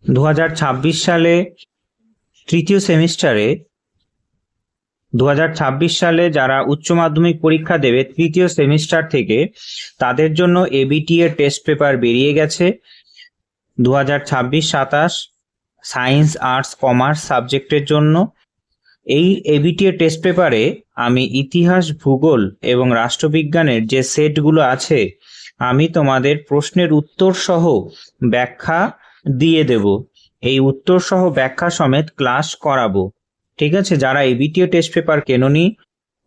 2026 সালে তৃতীয় সেমিস্টারে 2026 সালে যারা উচ্চ মাধ্যমিক পরীক্ষা দেবে তৃতীয় সেমিস্টার থেকে, তাদের জন্য এবিটি এর টেস্ট পেপার বেরিয়ে গেছে। 2026-27 সায়েন্স, আর্টস, কমার্স সাবজেক্টের জন্য এই এবিটি এর টেস্ট পেপারে আমি ইতিহাস, ভূগোল এবং রাষ্ট্রবিজ্ঞানের যে সেটগুলো আছে আমি তোমাদের প্রশ্নের উত্তর সহ ব্যাখ্যা দিয়ে দেব। এই উত্তর সহ ব্যাখ্যা সমেত ক্লাস করাবো। ঠিক আছে, যারা এবিটিও টেস্ট পেপার কেননি,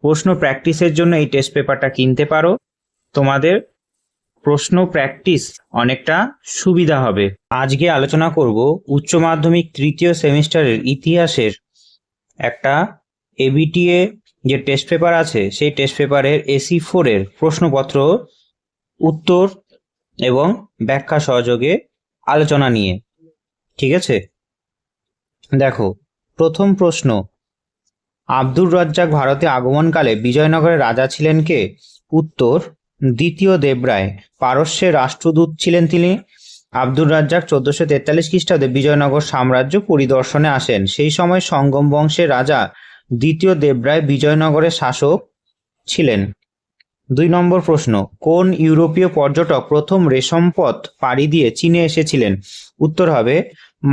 প্রশ্ন প্র্যাকটিসের জন্য এই টেস্ট পেপারটা কিনতে পারো। তোমাদের প্রশ্ন প্র্যাকটিস অনেকটা সুবিধা হবে। আজকে আলোচনা করব উচ্চ মাধ্যমিক তৃতীয় সেমিস্টারের ইতিহাসের একটা এবিটিএ যে টেস্ট পেপার আছে সেই টেস্ট পেপারের AC4 এর প্রশ্নপত্র উত্তর এবং ব্যাখ্যা সহযোগে আলোচনা নিয়ে। ঠিক আছে, দেখো প্রথম প্রশ্ন, আব্দুর রাজ্জাক ভারতে আগমনকালে বিজয়নগরের রাজা ছিলেন কে? উত্তর, দ্বিতীয় দেবরায়। পারস্যের রাষ্ট্রদূত ছিলেন তিনি। আব্দুর রাজ্জাক 1443 খ্রিস্টাব্দে বিজয়নগর সাম্রাজ্য পরিদর্শনে আসেন। সেই সময় সঙ্গম বংশের রাজা দ্বিতীয় দেবরায় বিজয়নগরের শাসক ছিলেন। 2 নম্বর প্রশ্ন, কোন ইউরোপীয় পর্যটক প্রথম রেশম পথ পাড়ি দিয়ে চীনে এসেছিলেন? উত্তর হবে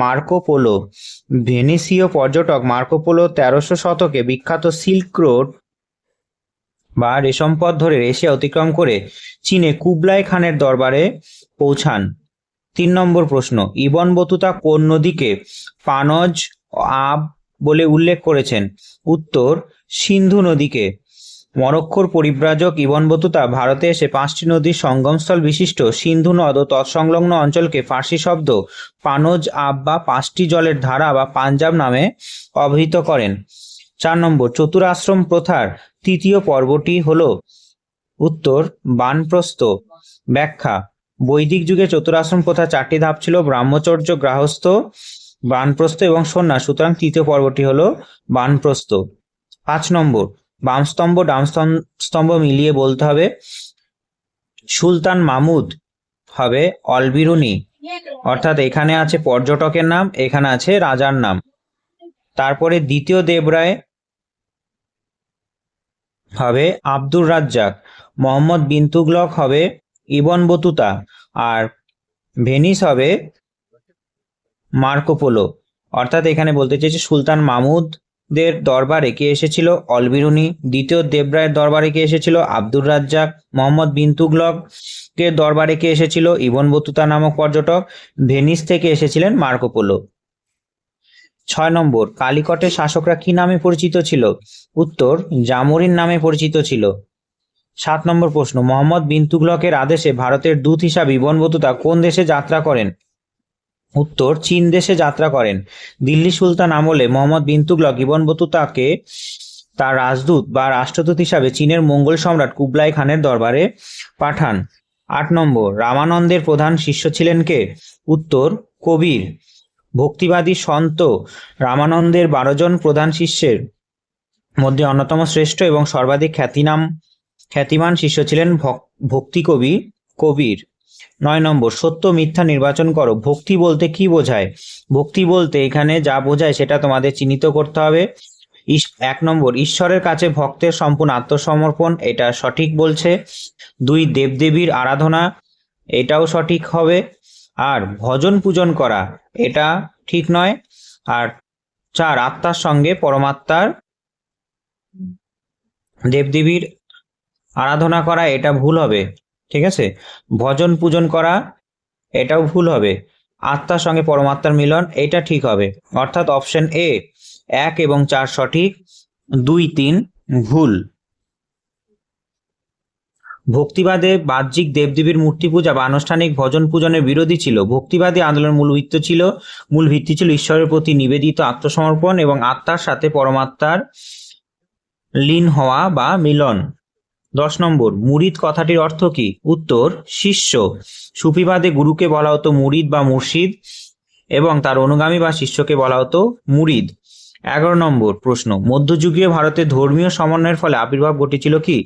মার্কো পোলো। ভেনিসীয় পর্যটক মার্কো পোলো 1300 শতকে বিখ্যাত সিল্ক রোড বা রেশম পথ ধরে এশিয়া অতিক্রম করে চীনে কুবলাই খানের দরবারে পৌঁছান। 3 নম্বর প্রশ্ন, ইবন বতুতা কোন নদীকে পানজ আব বলে উল্লেখ করেছেন? উত্তর, সিন্ধু নদীকে। মরক্কোর পরিব্রাজক ইবন বতুতা ভারতে এসে 5টি নদীর সঙ্গমস্থল বিশিষ্ট সিন্ধু নদ ও তৎসংলগ্ন অঞ্চলকে ফার্সি শব্দ পানজ আব বা 5টি জলের ধারা বা পাঞ্জাব নামে অভিহিত করেন। 4 নম্বর, চতুরাশ্রম প্রথার তৃতীয় পর্বটি হল? উত্তর, বানপ্রস্থ। ব্যাখ্যা, বৈদিক যুগে চতুরাশ্রম প্রথা 4টি ধাপ ছিল: ব্রহ্মচর্য, গৃহস্থ, বানপ্রস্থ এবং সন্ন্যাস। সুতরাং তৃতীয় পর্বটি হলো বানপ্রস্থ। 5 নম্বর, বাম স্তম্ভ ডাম স্তম্ভ মিলিয়ে বলতে হবে। সুলতান মাহমুদ হবে অলবিরুনি, অর্থাৎ এখানে আছে পর্যটকের নাম, এখানে আছে রাজার নাম। তারপরে দ্বিতীয় দেবরায় হবে আব্দুর রাজ্জাক, মোহাম্মদ বিন তুগলক হবে ইবন বতুতা, আর ভেনিস হবে মার্কো পোলো। অর্থাৎ এখানে বলতে চেয়েছে সুলতান মাহমুদের দরবারে কে এসেছিল? অলবিরুনি। দ্বিতীয় দেবরায়ের দরবারে কে এসেছিল? আব্দুর রাজ্জাক। মোহাম্মদ বিন তুগলকের দরবারে কে এসেছিল? ইবন বতুতা নামক পর্যটক। ভেনিস থেকে এসেছিলেন মার্কো পোলো। 6 নম্বর, কালিকটের শাসকরা কি নামে পরিচিত ছিল? উত্তর, জামোরিন নামে পরিচিত ছিল। 7 নম্বর প্রশ্ন, মোহাম্মদ বিন তুগলকের আদেশে ভারতের দূত হিসাবে ইবন বতুতা কোন দেশে যাত্রা করেন? উত্তর, চীন দেশে যাত্রা করেন। দিল্লি সুলতান আমলে মোহাম্মদ বিন তুগলক ইবন বতুতাকে তার রাজদূত বা রাষ্ট্রদূত হিসাবে চীনের মঙ্গল সম্রাট কুবলাই খানের দরবারে পাঠান। 8 নম্বর, রামানন্দের প্রধান শিষ্য ছিলেন কে? উত্তর, কবির। ভক্তিবাদী সন্ত রামানন্দের 12 জন প্রধান শিষ্যের মধ্যে অন্যতম শ্রেষ্ঠ এবং সর্বাধিক খ্যাতিমান শিষ্য ছিলেন ভক্তি কবি কবির। 9 নম্বর, সত্য মিথ্যা নির্বাচন করো। ভক্তি বলতে কি বোঝায়? ভক্তি বলতে এখানে যা বোঝায় সেটা তোমাদের চিহ্নিত করতে হবে। 1 নম্বর, ঈশ্বরের কাছে ভক্তের সম্পূর্ণ আত্মসমর্পণ, এটা সঠিক বলছে। 2, দেবদেবীর আরাধনা, এটাও সঠিক হবে। আর ভজন পূজন করা, এটা ঠিক নয়। আর 4, আত্মার সঙ্গে পরমাত্মার দেবদেবীর আরাধনা করা, এটা ভুল হবে। ঠিক আছে, ভজন পূজন করা এটাও ভুল হবে। আত্মার সঙ্গে পরমাত্মার মিলন, এটা ঠিক হবে। অর্থাৎ অপশন এ 1 এবং 4 সঠিক, 2, 3 ভুল। ভক্তিবাদে বাহ্যিক দেবদেবীর মূর্তি পূজা বা আনুষ্ঠানিক ভজন পূজনের বিরোধী ছিল। ভক্তিবাদী আন্দোলনের মূল ভিত্তি ছিল ঈশ্বরের প্রতি নিবেদিত আত্মসমর্পণ এবং আত্মার সাথে পরমাত্মার লীন হওয়া বা মিলন। 10 নম্বর, মুরিদ কথাটির অর্থ কি? উত্তর, শিষ্য। সুফিবাদে গুরুকে বলা হতো মুরিদ বা মুর্শিদ এবং তার অনুগামী বা শিষ্যকে বলা হতো মুরিদ। 11 নম্বর প্রশ্ন, মধ্যযুগীয় ভারতে ধর্মীয় সমন্বয়ের ফলে আবির্ভাব ঘটেছিল কি?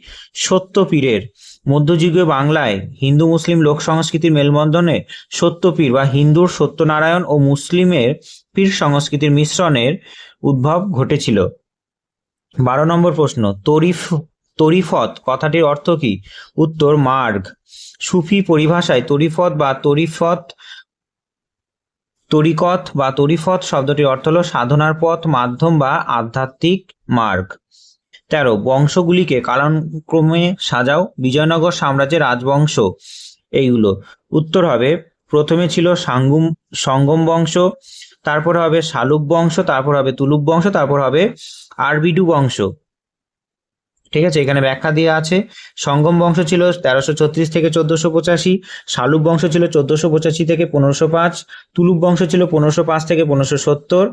সত্যপীরের। মধ্যযুগীয় বাংলায় হিন্দু মুসলিম লোক সংস্কৃতির মেলবন্ধনে সত্যপীর বা হিন্দুর সত্যনারায়ণ ও মুসলিমের পীর সংস্কৃতির মিশ্রণের উদ্ভব ঘটেছিল। 12 নম্বর প্রশ্ন, তরিফত কথাটির অর্থ কি? উত্তর, মার্গ। সুফি পরিভাষায় তরিকত বা তরিফত শব্দটির অর্থ হলো সাধনার পথ, মাধ্যম বা আধ্যাত্মিক মার্গ। 13, বংশগুলিকে কালানুক্রমে সাজাও। বিজয়নগর সাম্রাজ্যের রাজবংশ এইগুলো। উত্তর হবে, প্রথমে ছিল সঙ্গম বংশ, তারপর হবে শালুক বংশ, তারপর হবে তুলুক বংশ, তারপর হবে আরবিডু বংশ। ঠিক আছে, এখানে ব্যাখ্যা দেওয়া আছে। সঙ্গম বংশ ছিল 1336 থেকে 1485, শালুক বংশ ছিল 1485 থেকে 1505, তুলুক বংশ ছিল 1505 থেকে 1570,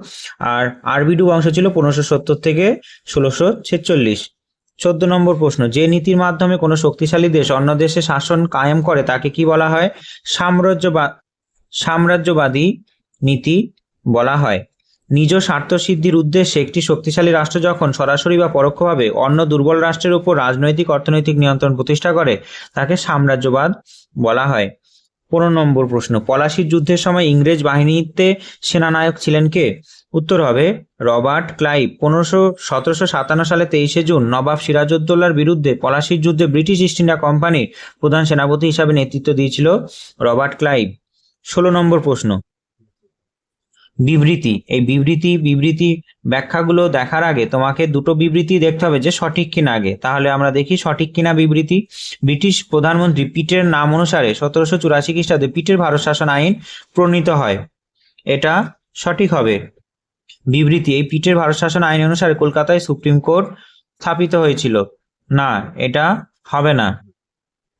আর আরবিডু বংশ ছিল 1570 থেকে 1646। 14 নম্বর প্রশ্ন, যে নীতির মাধ্যমে কোনো শক্তিশালী দেশ অন্য দেশে শাসন কায়েম করে তাকে কি বলা হয়? সাম্রাজ্যবাদী নীতি বলা হয়। নিজ স্বার্থ সিদ্ধির উদ্দেশ্যে একটি শক্তিশালী রাষ্ট্র যখন সরাসরি বা পরোক্ষভাবে অন্য দুর্বল রাষ্ট্রের উপর রাজনৈতিক অর্থনৈতিক নিয়ন্ত্রণ প্রতিষ্ঠা করে তাকে সাম্রাজ্যবাদ বলা হয়। 15 নম্বর প্রশ্ন, পলাশির যুদ্ধের সময় ইংরেজ বাহিনীতে সেনানায়ক ছিলেন কে? উত্তর হবে রবার্ট ক্লাইভ। 1757 সালে 23 জুন নবাব সিরাজউদ্দৌলার বিরুদ্ধে পলাশির যুদ্ধে ব্রিটিশ ইস্ট ইন্ডিয়া কোম্পানির প্রধান সেনাপতি হিসাবে নেতৃত্ব দিয়েছিল রবার্ট ক্লাইভ। 16 নম্বর প্রশ্ন, বিবৃতি। এই বিবৃতি ব্যাখ্যাগুলো দেখার আগে তোমাকে দুটো বিবৃতি দেখতে হবে যে সঠিক কিনা আগে। তাহলে আমরা দেখি সঠিক কিনা বিবৃতি। ব্রিটিশ প্রধানমন্ত্রী পিটের নাম অনুসারে 1784 খ্রিস্টাব্দে পিটের ভারত শাসন আইন প্রণীত হয়, এটা সঠিক হবে। বিবৃতি, এই পিটের ভারত শাসন আইন অনুসারে কলকাতায় সুপ্রিম কোর্ট স্থাপিত হয়েছিল, না এটা হবে না।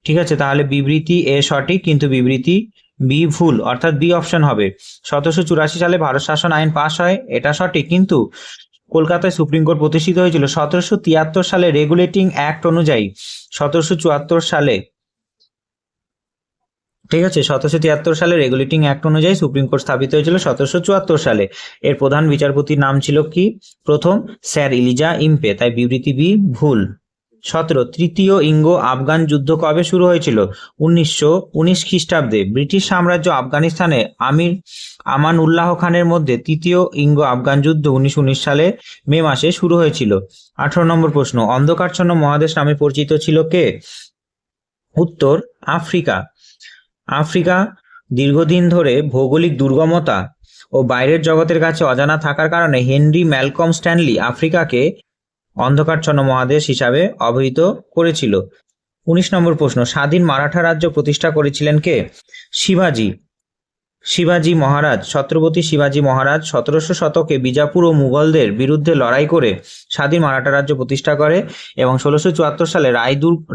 ঠিক আছে, তাহলে বিবৃতি এ সঠিক কিন্তু বিবৃতি বি ভুল, অর্থাৎ বি অপশন হবে। 1784 সালে ভারত শাসন আইন পাশ হয়, এটা সঠিক, কিন্তু কলকাতায় সুপ্রিম কোর্ট প্রতিষ্ঠিত হয়েছিল 1773 সালে রেগুলেটিং অ্যাক্ট অনুযায়ী। 1774 সালে, ঠিক আছে, 1773 সালে রেগুলেটিং অ্যাক্ট অনুযায়ী সুপ্রিম কোর্ট স্থাপিত হয়েছিল 1774 সালে। এর প্রধান বিচারপতির নাম ছিল কি? প্রথম স্যার ইলিজা ইম্পে, তাই বিবৃতি বি ভুল। 17, তৃতীয় ইঙ্গো আফগান যুদ্ধ কবে শুরু হয়েছিল? 1919 খ্রিস্টাব্দে। ব্রিটিশ সাম্রাজ্য আফগানিস্তানে আমান উল্লাহ খানের মধ্যে তৃতীয় ইঙ্গো আফগান যুদ্ধ 1919 সালে মে মাসে শুরু হয়েছিল। 18 নম্বর প্রশ্ন, অন্ধকারচ্ছন্ন মহাদেশ নামে পরিচিত ছিল কে? উত্তর, আফ্রিকা। আফ্রিকা দীর্ঘদিন ধরে ভৌগোলিক দুর্গমতা ও বাইরের জগতের কাছে অজানা থাকার কারণে হেনরি ম্যালকম স্ট্যানলি আফ্রিকাকে অন্ধকারচ্ছন্ন মহাদেশ হিসাবে অভিহিত করেছিল। 19 নম্বর প্রশ্ন, স্বাধীন মারাঠা রাজ্য প্রতিষ্ঠা করেছিলেন কে? শিবাজি মহারাজ। ছত্রপতি শিবাজি মহারাজ 1700 শতকে বিজাপুর ও মুঘলদের বিরুদ্ধে লড়াই করে স্বাধীন মারাঠা রাজ্য প্রতিষ্ঠা করে এবং 1674 সালে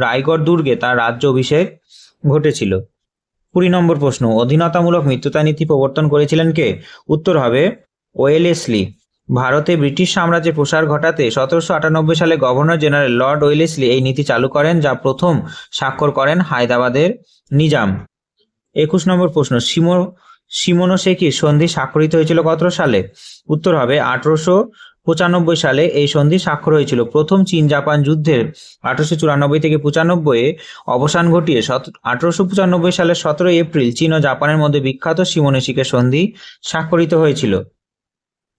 রায়গড় দুর্গে তার রাজ্য অভিষেক ঘটেছিল। 20 নম্বর প্রশ্ন, অধীনতামূলক মিত্রতা নীতি প্রবর্তন করেছিলেন কে? উত্তর হবে ওয়েলেসলি। ভারতে ব্রিটিশ সাম্রাজ্যের প্রসার ঘটাতে 1798 সালে গভর্নর জেনারেল লর্ড ওয়েলেসলি এই নীতি চালু করেন, যা প্রথম স্বাক্ষর করেন হায়দ্রাবাদের নিজাম। 21 নম্বর প্রশ্ন, শিমোনোসেকির সন্ধি স্বাক্ষরিত হয়েছিল কত সালে? উত্তর হবে 1895 সালে এই সন্ধি স্বাক্ষর হয়েছিল। প্রথম চীন জাপান যুদ্ধের 1894 থেকে 95 অবসান ঘটিয়ে 1895 সালের 17 এপ্রিল চীন ও জাপানের মধ্যে বিখ্যাত শিমোনোসেকি সন্ধি স্বাক্ষরিত হয়েছিল।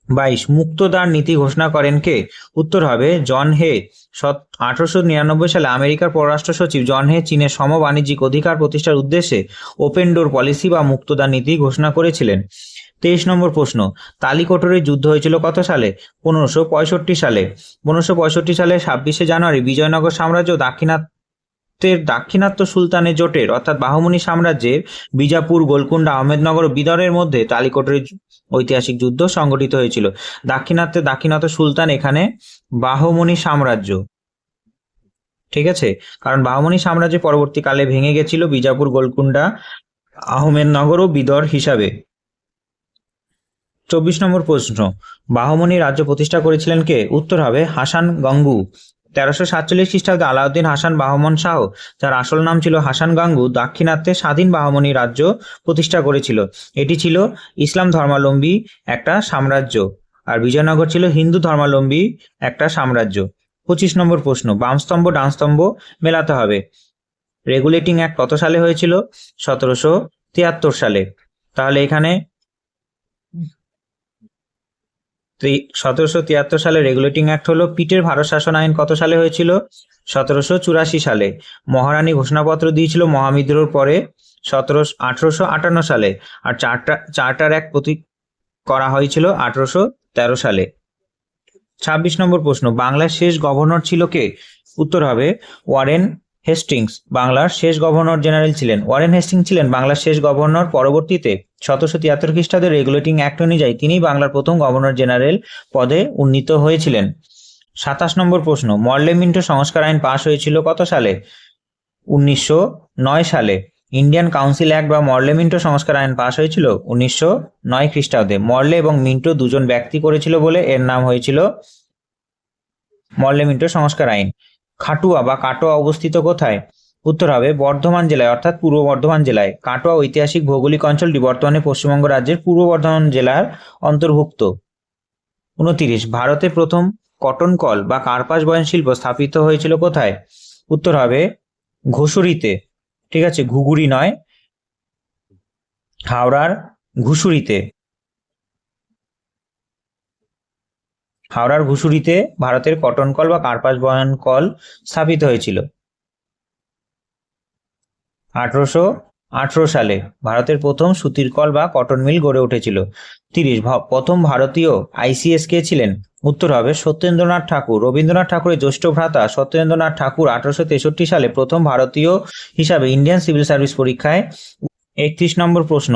22, মুক্তদার নীতি ঘোষণা করেন কে? উত্তর হবে জন হে। 1899 সালে আমেরিকার পররাষ্ট্র সচিব জন হে চীনের সম বাণিজ্যিক অধিকার প্রতিষ্ঠার উদ্দেশ্যে ওপেন ডোর পলিসি বা মুক্তদার নীতি ঘোষণা করেছিলেন। 23 নম্বর প্রশ্ন, তালিকোটরের যুদ্ধ হয়েছিল কত সালে? 1565 সালে। 1565 সালে 26 জানুয়ারি বিজয়নগর সাম্রাজ্য দাক্ষিণাত্য সুলতানের জোটের অর্থাৎ বাহমনি সাম্রাজ্যের বিজাপুর, গোলকুন্ডা, আহমেদনগর ও বিদরের মধ্যে তালিকোটরের ঐতিহাসিক যুদ্ধ সংঘটিত হয়েছিল। দাক্ষিণাত্য সুলতান এখানে বাহমনি সাম্রাজ্য। ঠিক আছে, কারণ বাহমনি সাম্রাজ্য পরবর্তীকালে ভেঙে গেছিল বিজাপুর, গোলকুন্ডা, আহমেদনগর ও বিদর হিসাবে। 24 নম্বর প্রশ্ন, বাহমনি রাজ্য প্রতিষ্ঠা করেছিলেন কে? উত্তর হবে হাসান গঙ্গু। 1347 খ্রিস্টাব্দে আলাউদ্দিন হাসান বাহমন শাহ, যার আসল নাম ছিল হাসান গাঙ্গু, দাক্ষিণাত্যে স্বাধীন বাহমনি রাজ্য প্রতিষ্ঠা করেছিল। এটি ছিল ইসলাম ধর্মাবলম্বী একটা সাম্রাজ্য, আর বিজয়নগর ছিল হিন্দু ধর্মাবলম্বী একটা সাম্রাজ্য। 25 নম্বর প্রশ্ন, বামস্তম্ভ ডানস্তম্ভ মেলাতে হবে। রেগুলেটিং অ্যাক্ট কত সালে হয়েছিল? 1773 সালে। তাহলে এখানে 1773 সালে রেগুলেটিং অ্যাক্ট হলো। পিটের ভারত শাসন আইন কত সালে হয়েছিল? 1784 সালে। মহারানী ঘোষণাপত্র দিয়েছিল মহাবিদ্রোহের পরে 1858 সালে। আর চার্টার অ্যাক্ট করা হয়েছিল 1813 সালে। 26 নম্বর প্রশ্ন, বাংলার শেষ গভর্নর ছিল কে? উত্তর হবে ওয়ারেন হেস্টিংস বাংলার শেষ গভর্নর জেনারেল ছিলেন। ওয়ারেন হেস্টিংস ছিলেন বাংলার শেষ গভর্নর। পরবর্তীতে 1773 খ্রিস্টাব্দে রেগুলেটিং অ্যাক্ট অনুযায়ী তিনি বাংলার প্রথম গভর্নর জেনারেল পদে উন্নীত হয়েছিলেন। 27 নম্বর প্রশ্ন, মর্লে মিন্টো সংস্কার আইন পাশ হয়েছিল কত সালে? 1909 সালে। ইন্ডিয়ান কাউন্সিল অ্যাক্ট বা মর্লে মিন্টো সংস্কার আইন পাশ হয়েছিল 1909 খ্রিস্টাব্দে। মর্লে এবং মিন্টো দুজন ব্যক্তি করেছিল বলে এর নাম হয়েছিল মর্লে মিন্টো সংস্কার আইন। খাটুয়া বা কাটোয়া অবস্থিত কোথায়? উত্তর হবে বর্ধমান জেলায়, অর্থাৎ পূর্ব বর্ধমান জেলায়। কাটোয়া ঐতিহাসিক ভৌগোলিক অঞ্চলটি বর্তমানে পশ্চিমবঙ্গ রাজ্যের পূর্ব বর্ধমান জেলার অন্তর্ভুক্ত। 29, ভারতের প্রথম কটন কল বা কার্পাস বয়ন শিল্প স্থাপিত হয়েছিল কোথায়? উত্তর হবে ঘুষুরিতে। ঠিক আছে, ঘুঘুরি নয়, হাওড়ার ঘুষুরিতে। হাওড়ার ঘুষুরিতে ভারতের কটন কল বা কার্পাস বয়ন কল স্থাপিত হয়েছিল 1818 সালে। ভারতের প্রথম সুতির কল বা কটন মিল গড়ে উঠেছিল। 30, প্রথম ভারতীয় আইসিএস কে ছিলেন? উত্তর হবে সত্যেন্দ্রনাথ ঠাকুর। রবীন্দ্রনাথ ঠাকুরের জ্যেষ্ঠ ভ্রাতা সত্যেন্দ্রনাথ ঠাকুর 1863 সালে প্রথম ভারতীয় হিসাবে ইন্ডিয়ান সিভিল সার্ভিস পরীক্ষায়। 31 নম্বর প্রশ্ন,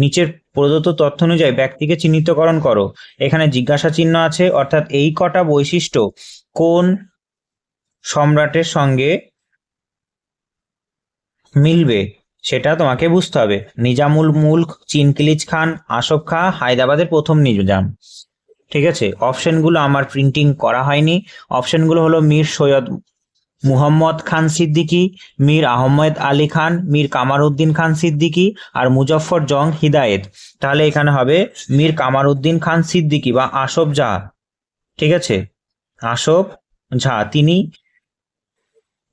নিচের প্রদত্ত তথ্য অনুযায়ী ব্যক্তিকে চিহ্নিতকরণ করো। এখানে জিজ্ঞাসা চিহ্ন আছে, অর্থাৎ এই কটা বৈশিষ্ট্য কোন সম্রাটের সঙ্গে মিলবে সেটা তোমাকে বুঝতে হবে। নিজামুল মুলক, চিনকিলিজ খান, আসফ খাঁ, হায়দ্রাবাদের প্রথম নিজাম। ঠিক আছে, অপশনগুলো আমার প্রিন্টিং করা হয়নি। অপশনগুলো হলো মীর সৈয়দ মুহাম্মদ খান সিদ্দিকী, মীর আহমেদ আলী খান, মীর কামারউদ্দিন খান সিদ্দিকী আর মুজফ্ফর জং হিদায়েত। তাহলে এখানে হবে মীর কামারউদ্দিন খান সিদ্দিকী বা আসফ জাহ। ঠিক আছে, আসফ ঝা, তিনি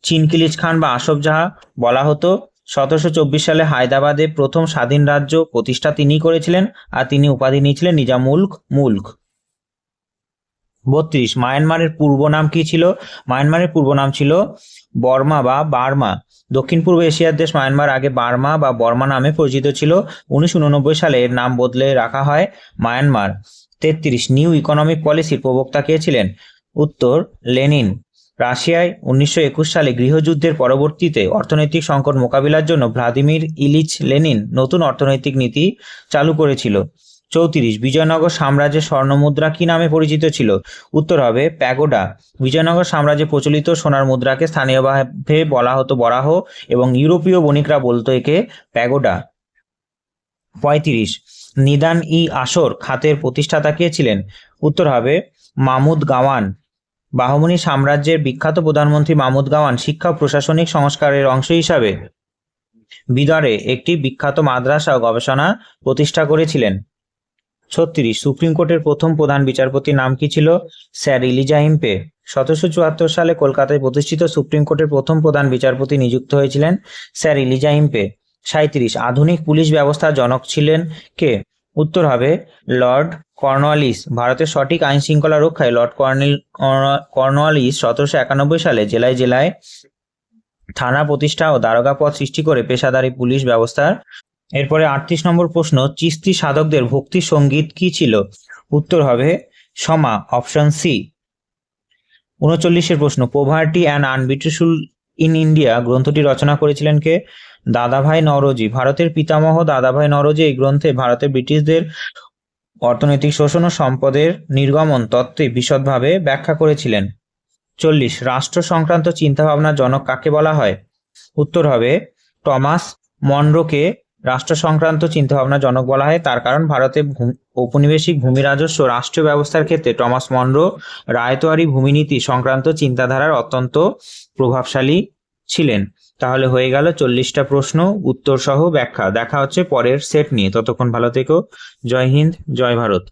চিনকিলিজ খান বা আসফ জাহ বলা হতো। 1724 সালে হায়দ্রাবাদে প্রথম স্বাধীন রাজ্য প্রতিষ্ঠা তিনিই করেছিলেন, আর তিনি উপাধি নিয়েছিলেন নিজামুল মুলক। 32, মায়ানমারের পূর্ব নাম কি ছিল? মায়ানমারের পূর্ব নাম ছিল বর্মা বা বার্মা। দক্ষিণ পূর্ব এশিয়ার দেশ মায়ানমার আগে বার্মা বা বর্মা নামে পরিচিত ছিল। 1989 সালে এর নাম বদলে রাখা হয় মায়ানমার। 33, নিউ ইকোনমিক পলিসির প্রবক্তা কে ছিলেন? উত্তর লেনিন। রাশিয়ায় 1921 সালে গৃহযুদ্ধের পরবর্তীতে অর্থনৈতিক সংকট মোকাবিলার জন্য ভ্লাদিমির ইলিচ লেনিন নতুন অর্থনৈতিক নীতি চালু করেছিল। 34, বিজয়নগর সাম্রাজ্যের স্বর্ণমুদ্রা কি নামে পরিচিত ছিল? উত্তর হবে প্যাগোডা। বিজয়নগর সাম্রাজ্যে প্রচলিত সোনার মুদ্রাকে স্থানীয়ভাবে বলা হতো বরাহ এবং ইউরোপীয় বণিকরা বলতো একে প্যাগোডা। 35, নিদান ই আসর খাতের প্রতিষ্ঠাতা কে ছিলেন? উত্তর হবে মামুদ গাওয়ান। বাহমনি সাম্রাজ্যের বিখ্যাত প্রধানমন্ত্রী মামুদ গাওয়ান শিক্ষা ও প্রশাসনিক সংস্কারের অংশ হিসাবে বিদরে একটি বিখ্যাত মাদ্রাসা ও গবেষণা প্রতিষ্ঠা করেছিলেন। 36, সুপ্রিম কোর্টের প্রথম প্রধান বিচারপতির নাম কি ছিল? স্যার ইলিজা হেম্পে। 1774 সালে কলকাতায় প্রতিষ্ঠিত সুপ্রিম কোর্টের প্রথম প্রধান বিচারপতি নিযুক্ত হয়েছিলেন স্যার ইলিজা হেম্পে। 37, আধুনিক পুলিশ ব্যবস্থার জনক ছিলেন কে? উত্তর হবে লর্ড কর্নওয়ালিস। ভারতের সঠিক আইন শৃঙ্খলা রক্ষায় লর্ড কর্নওয়ালিস 1791 সালে জেলায় জেলায় থানা প্রতিষ্ঠা ও দারোগা পদ সৃষ্টি করে পেশাদারি পুলিশ ব্যবস্থার। এরপরে 38 নম্বর প্রশ্ন, চিস্তি সাধকদের ভক্তি সঙ্গীত কি ছিল? উত্তর হবে সমা, অপশন সি। 39 প্রশ্ন, poverty and unbeautiful in India গ্রন্থটি রচনা করেছিলেন কে? দাদাভাই নওরোজি। ভারতের পিতামহ দাদাভাই নওরোজি এই গ্রন্থে ভারতের ব্রিটিশদের অর্থনৈতিক শোষণ ও সম্পদের নির্গমন তত্ত্বে বিশদভাবে ব্যাখ্যা করেছিলেন। 40, রাষ্ট্র সংক্রান্ত চিন্তাভাবনার জনক কাকে বলা হয়? উত্তর হবে টমাস মনরোকে রাষ্ট্র সংক্রান্ত চিন্তাভাবনার জনক বলা হয়। তার কারণ ভারতে ঔপনিবেশিক ভূমি রাজস্ব রাষ্ট্রীয় ব্যবস্থার ক্ষেত্রে টমাস মনরো রায়তোয়ারি ভূমিনীতি সংক্রান্ত চিন্তাধারার অত্যন্ত প্রভাবশালী ছিলেন। তাহলে হয়ে গেল 40টা প্রশ্ন, উত্তর সহ ব্যাখ্যা। দেখা হচ্ছে পরের সেট নিয়ে, ততক্ষণ ভালো থেকো। জয় হিন্দ, জয় ভারত।